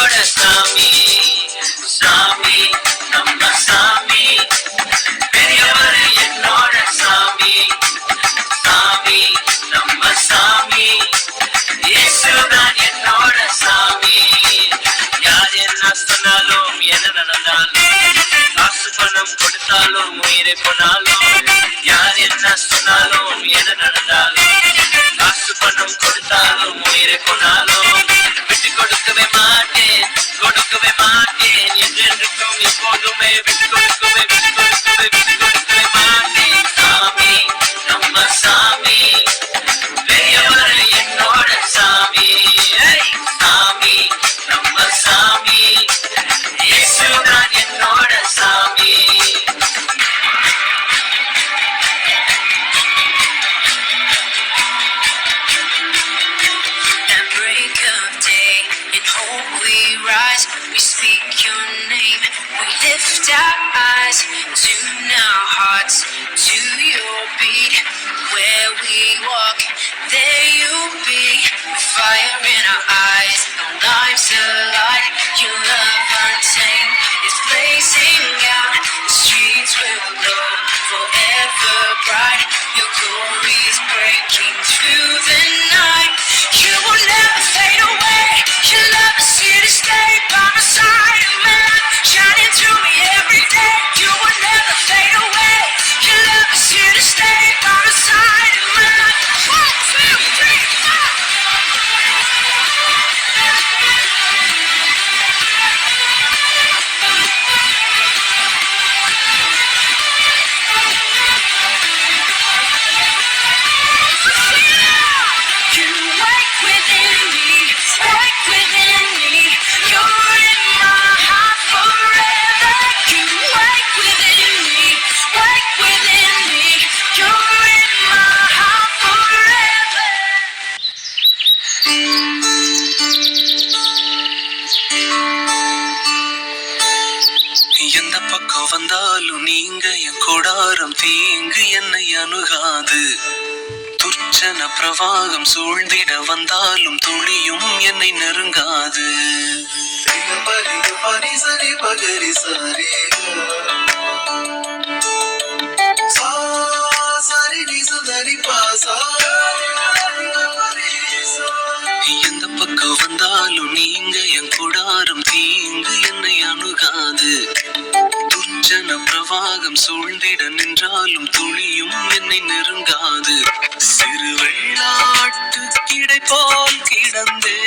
என்னோட சாமி, சாமி நம்ம சாமி, பெரியவர் என்னோட சாமி, சாமி நம்ம சாமி, இயேசுதான் என்னோட சாமி. யார் என்ன சொன்னாலும் என்ன நடந்தாலும், காசு பணம் கொடுத்தாலும் உயிரை போனாலும், யார் என்ன சொன்னாலும் என்ன நடந்தாலும், காசு பணம் கொடுத்தாலும் உயிரை போனாலும் விட்டு கொடுக்கவே மாட்டேன், கொடுக்கவே மாட்டேன், என்றென்றுக்கும் எப்போதுமே விட்டு கொடுக்கவே விட்டு கொடுக்கவே விட்டு கொடுக்கவே மாட்டேன். சாமி நம்ம சாமி, பெரியவர் என்னோட சாமி, சாமி நம்ம சாமி, இயேசுதான் என்னோட சாமி. We speak your name, we lift our eyes, tune our hearts to your beat. Where we walk, there you'll be. Fire in our eyes, our lives alight. Your love untamed is blazing out. The streets will glow forever bright. Your glory is breaking through the night. You will never fade away. Your love is here to stay by my side. And my light shining through me every day. You will never fade away. Your love is here to stay by my side. And my light. 1, 2, 3, 4. You wake within me, wake within me. You're in my heart forever. You wake within me, wake within me. You're in my heart forever. எந்த பக்கம் வந்தாலும் நீங்க என் கொடாரம் தீங்கு என்னை அணுகாது. துர்ச்சன பிரவாகம் சூழ்ந்திட வந்தாலும் துளியும் என்னை நெருங்காது. எந்த பக்கம் வந்தாலும் நீங்க என் கொடாரம் தீங்கு என்னை அணுகாது. துர்ச்சன பிரவாகம் சூழ்ந்திட நின்றாலும் துளியும் என்னை நெருங்காது. சிறு வெள்ளாட்டு கிடை போல் கிடந்தே